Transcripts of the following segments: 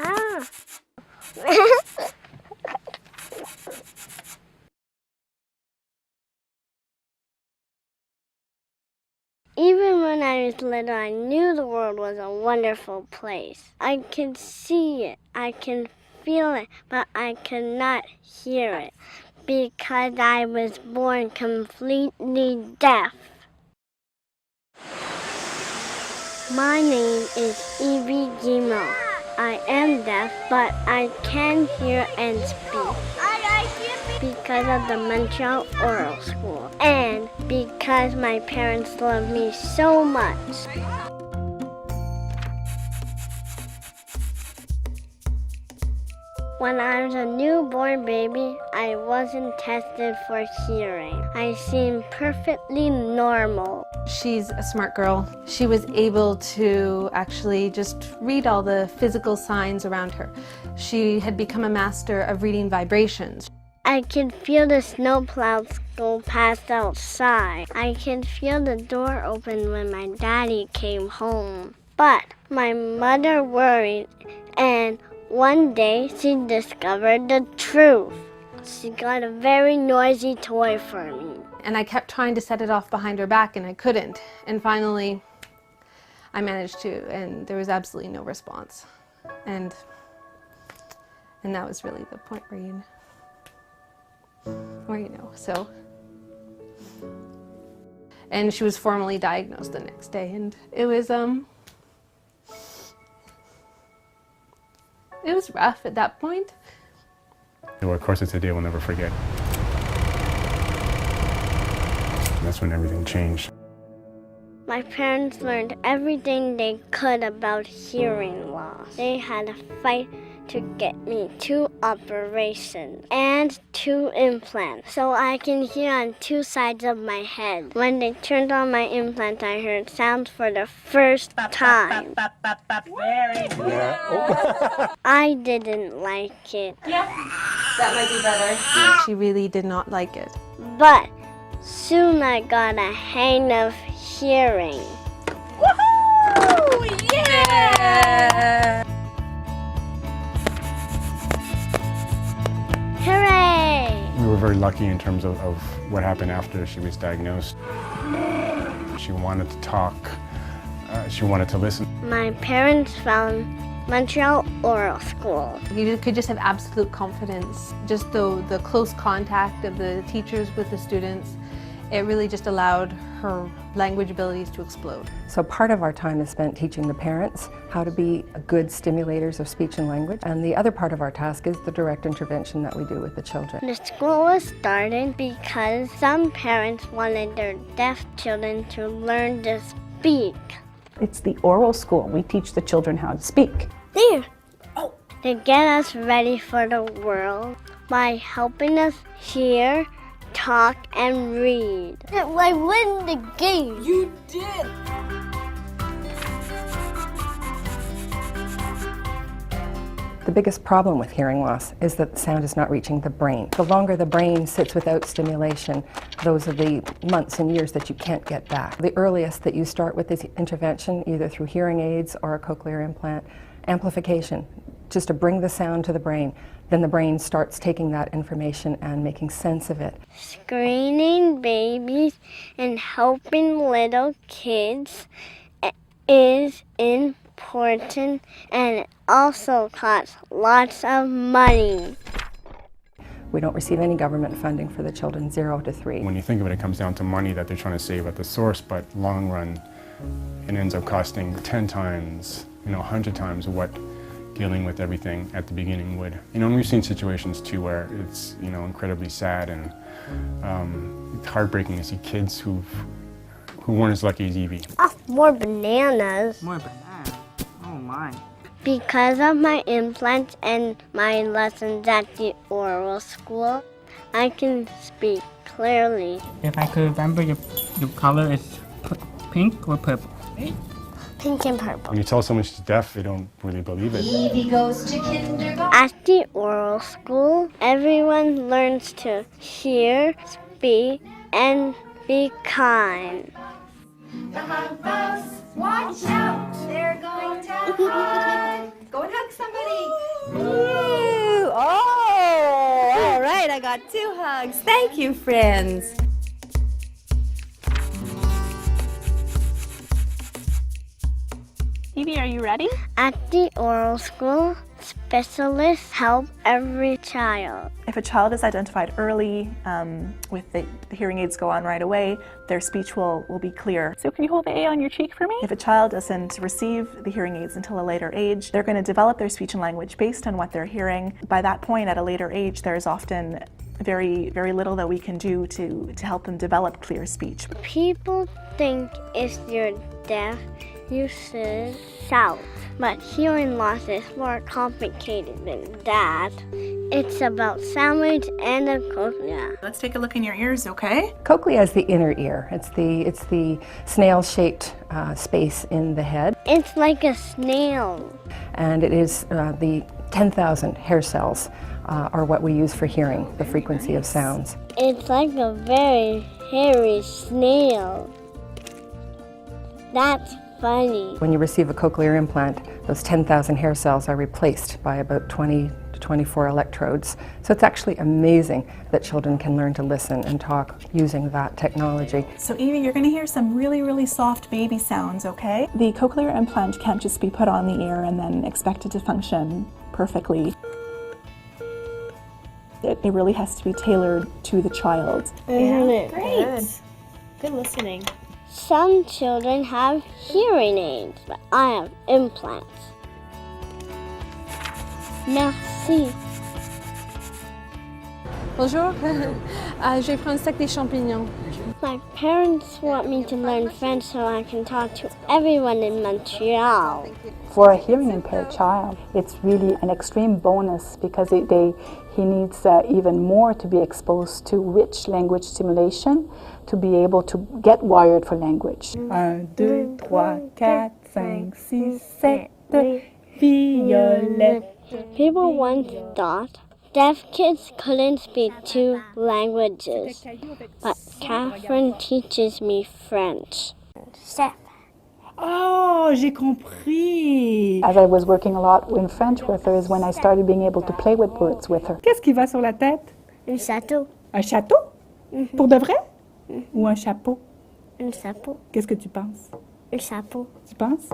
Ah. Even when I was little, I knew the world was a wonderful place. I could see it, I can feel it, but I could not hear it because I was born completely deaf. My name is Evie. I am deaf, but I can hear and speak because of the Montreal Oral School and because my parents love me so much. When I was a newborn baby, I wasn't tested for hearing. I seemed perfectly normal. She's a smart girl. She was able to actually just read all the physical signs around her. She had become a master of reading vibrations. I could feel the snowplows go past outside. I could feel the door open when my daddy came home. But my mother worried, and one day she discovered the truth. She got a very noisy toy for me. And I kept trying to set it off behind her back, and I couldn't. And finally, I managed to, and there was absolutely no response. And that was really the point where so. And she was formally diagnosed the next day, and it was rough at that point. Well, of course, it's a day we'll never forget. And that's when everything changed. My parents learned everything they could about hearing loss. They had a fight to get me 2 operations and 2 implants so I can hear on 2 sides of my head. When they turned on my implant, I heard sounds for the first time. Very good. I didn't like it. Yeah, that might be better. She really did not like it. But soon I got a hang of hearing. Woohoo! Yeah! Hooray! We were very lucky in terms of what happened after she was diagnosed. She wanted to talk. She wanted to listen. My parents found Montreal Oral School. You could just have absolute confidence. Just the close contact of the teachers with the students, it really just allowed her language abilities to explode. So part of our time is spent teaching the parents how to be good stimulators of speech and language, and the other part of our task is the direct intervention that we do with the children. The school was started because some parents wanted their deaf children to learn to speak. It's the oral school. We teach the children how to speak. There! Oh. To get us ready for the world by helping us hear, talk, and read. I win the game. You did! The biggest problem with hearing loss is that the sound is not reaching the brain. The longer the brain sits without stimulation, those are the months and years that you can't get back. The earliest that you start with this intervention, either through hearing aids or a cochlear implant, amplification, just to bring the sound to the brain, then the brain starts taking that information and making sense of it. Screening babies and helping little kids is important, and it also costs lots of money. We don't receive any government funding for the children 0 to 3. When you think of it, it comes down to money that they're trying to save at the source, but long run, it ends up costing 10 times, 100 times what dealing with everything at the beginning would. And we've seen situations too where it's, incredibly sad and it's heartbreaking to see kids who weren't as lucky as Evie. Oh, more bananas. More banana. Oh my. Because of my implants and my lessons at the oral school, I can speak clearly. If I could remember, your color is pink or purple? Pink and purple. When you tell someone she's deaf, they don't really believe it. Evie goes to kindergarten. At the oral school, everyone learns to hear, speak, and be kind. The hug bus, watch out, they're going to hug. Go and hug somebody. I got 2 hugs. Thank you, friends. Evie, are you ready? At the oral school, specialists help every child. If a child is identified early with the hearing aids go on right away, their speech will be clear. So can you hold the A on your cheek for me? If a child doesn't receive the hearing aids until a later age, they're going to develop their speech and language based on what they're hearing. By that point, at a later age, there's often very, very little that we can do to help them develop clear speech. People think if you're deaf, you should shout. But hearing loss is more complicated than that. It's about sound and the cochlea. Let's take a look in your ears, okay? Cochlea is the inner ear. It's the snail-shaped space in the head. It's like a snail. And it is the 10,000 hair cells are what we use for hearing the frequency of sounds. It's like a very hairy snail. That's funny. When you receive a cochlear implant, those 10,000 hair cells are replaced by about 20 to 24 electrodes. So it's actually amazing that children can learn to listen and talk using that technology. So Evie, you're going to hear some really, really soft baby sounds, okay? The cochlear implant can't just be put on the ear and then expected to function perfectly. It really has to be tailored to the child. Yeah, Great. Good listening. Some children have hearing aids, but I have implants. Merci. Bonjour. Je vais prendre un sac des champignons. My parents want me to learn French so I can talk to everyone in Montreal. For a hearing impaired child, it's really an extreme bonus because he needs even more to be exposed to rich language stimulation to be able to get wired for language. 1, 2, 3, 4, 5, 6, 7, violette. People once thought deaf kids couldn't speak 2 languages, but Catherine teaches me French. Chef. Oh, j'ai compris. As I was working a lot in French with her is when I started being able to play with words with her. Qu'est-ce qui va sur la tête? Un château. Un château? Pour de vrai? Ou un chapeau? Un chapeau. Qu'est-ce que tu penses? Un chapeau. Tu penses?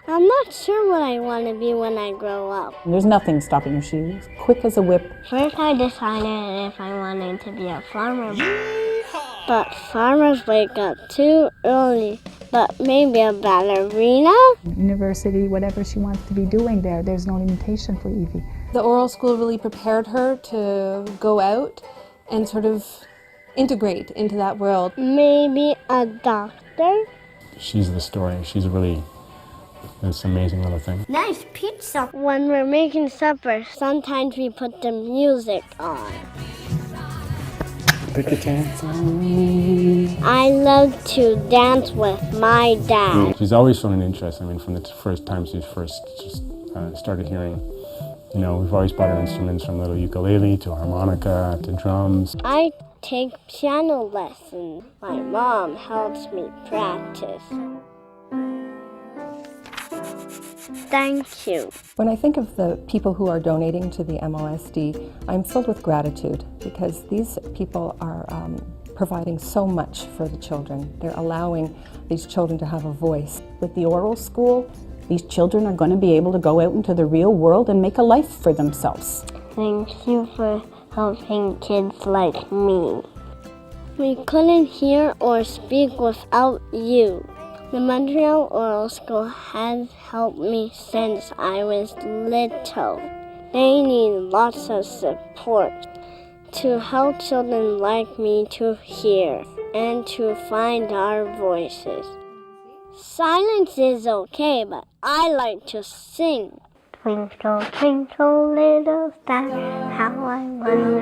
I'm not sure what I want to be when I grow up. There's nothing stopping her. She's quick as a whip. First I decided if I wanted to be a farmer. But farmers wake up too early. But maybe a ballerina? University, whatever she wants to be doing there's no limitation for Evie. The oral school really prepared her to go out and sort of integrate into that world. Maybe a doctor? She's the story. She's really this amazing little thing. Nice pizza. When we're making supper, sometimes we put the music on. Pick a dance on. I love to dance with my dad. She's always shown an interest. I mean, from the first time she first just started hearing, you know, we've always bought her instruments from little ukulele to harmonica to drums. I take piano lessons. My mom helps me practice. Thank you. When I think of the people who are donating to the MOSD, I'm filled with gratitude because these people are providing so much for the children. They're allowing these children to have a voice. With the oral school, these children are going to be able to go out into the real world and make a life for themselves. Thank you for helping kids like me. We couldn't hear or speak without you. The Montreal Oral School has helped me since I was little. They need lots of support to help children like me to hear and to find our voices. Silence is okay, but I like to sing. Twinkle, twinkle, little star, how I wonder